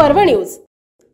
पर्व न्यूज।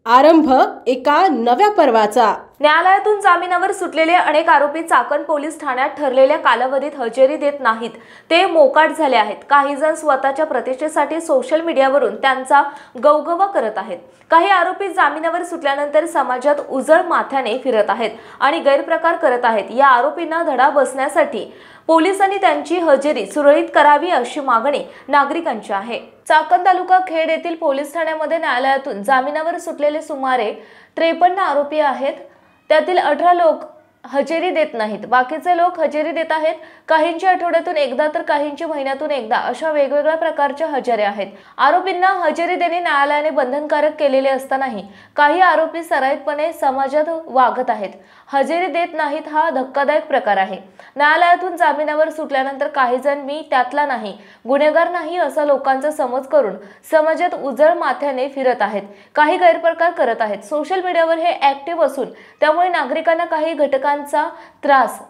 आरंभ एका नव्या पर्वाचा। न्यायालयातून जामिनावर सुटलेले अनेक आरोपी चाकण पोलीस ठाण्यात ठरलेल्या कालावधीत हजेरी देत नाहीत, ते मोकाट झाले आहेत। काही जण स्वतःच्या प्रतिष्ठेसाठी सोशल मीडियावरून त्यांचा गवगवा करत आहेत। काही आरोपी जामिनावर सुटल्यानंतर समाजात उजळ माथ्याने फिरत आहेत आणि गैरप्रकार करत आहेत। या आरोपींना धडा बसण्यासाठी पोलिसांनी त्यांची हजेरी सुरळीत करावी अशी मागणी नागरिकांची आहे। चाकण तालुका खेड येथील पोलीस ठाण्यामध्ये न्यायालयातून जामिनावर सुटलेले सुमारे 53 आरोपी आहेत। त्यातील 18 लोक हजेरी देत नाहीत, बाकीचे लोक हजेरी देत आहेत। काहींची आठवड्यातून एकदा तर काहींची महिन्यातून एकदा अशा वेगवेगळ्या प्रकारच्या हजेऱ्या आहेत। आरोपींना हजेरी देणे न्यायालयाने बंधनकारक केलेले असतानाही काही आरोपी सराईतपणे समाजात वागत आहेत, हजेरी देत नाहीत। हा धक्कादायक प्रकार आहे। न्यायालयातून जामिनावर सुटल्यानंतर काही जण मी त्यातला नाही, गुन्हेगार नाही असा लोकांचा समज करून समाजात उजळ माथ्याने फिरत आहेत, काही गैरप्रकार करत आहेत। सोशल मीडियावर हे ऍक्टिव्ह असून त्यामुळे नागरिकांना काही घटकांचा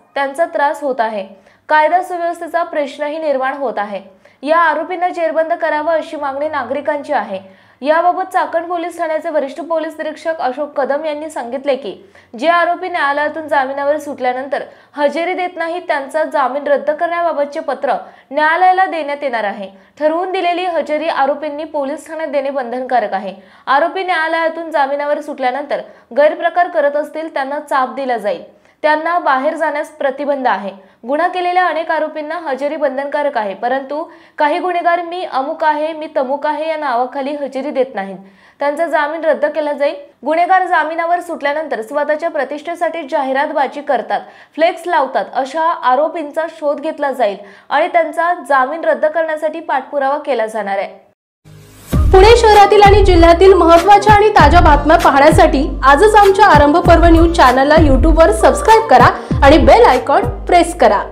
त्यांचा त्रास होत आहे। कायदा सुव्यवस्थेचा प्रश्नही निर्माण होत आहे। या आरोपींना जेरबंद करावा अशी मागणी नागरिकांची आहे। याबाबत चाकण पोलीस ठाण्याचे वरिष्ठ पोलीस निरीक्षक अशोक कदम यांनी सांगितले की जे आरोपी न्यायालयातून जामिनावर सुटल्यानंतर हजेरी देत नाहीत त्यांचा जामीन रद्द करण्याबाबतचे पत्र न्यायालयाला देण्यात येणार आहे। ठरवून दिलेली हजेरी आरोपींनी पोलीस ठाण्यात देणे बंधनकारक आहे। आरोपी न्यायालयातून जामिनावर सुटल्यानंतर गैरप्रकार करत असतील त्यांना चाप दिला जाईल, त्यांना बाहेर जाण्यास प्रतिबंध आहे। गुन्हा केलेल्या अनेक आरोपींना हजेरी बंधनकारक आहे, परंतु काही गुन्हेगार मी अमुक आहे मी तमुक आहे या नावाखाली हजेरी देत नाहीत, त्यांचा जामीन रद्द केला जाईल। गुन्हेगार जामिनावर सुटल्यानंतर स्वतःच्या प्रतिष्ठेसाठी जाहिरातबाजी करतात, फ्लेक्स लावतात, अशा आरोपींचा शोध घेतला जाईल आणि त्यांचा जामीन रद्द करण्यासाठी पाठपुरावा केला जाणार आहे। पुणे शहरातील आणि जिल्ह्यातील महत्त्वाच्या आणि ताज्या बातम्या पाहण्यासाठी आजच आमच्या आरंभ पर्व न्यूज चॅनलला YouTube वर सबस्क्राइब करा आणि बेल आयकॉन प्रेस करा।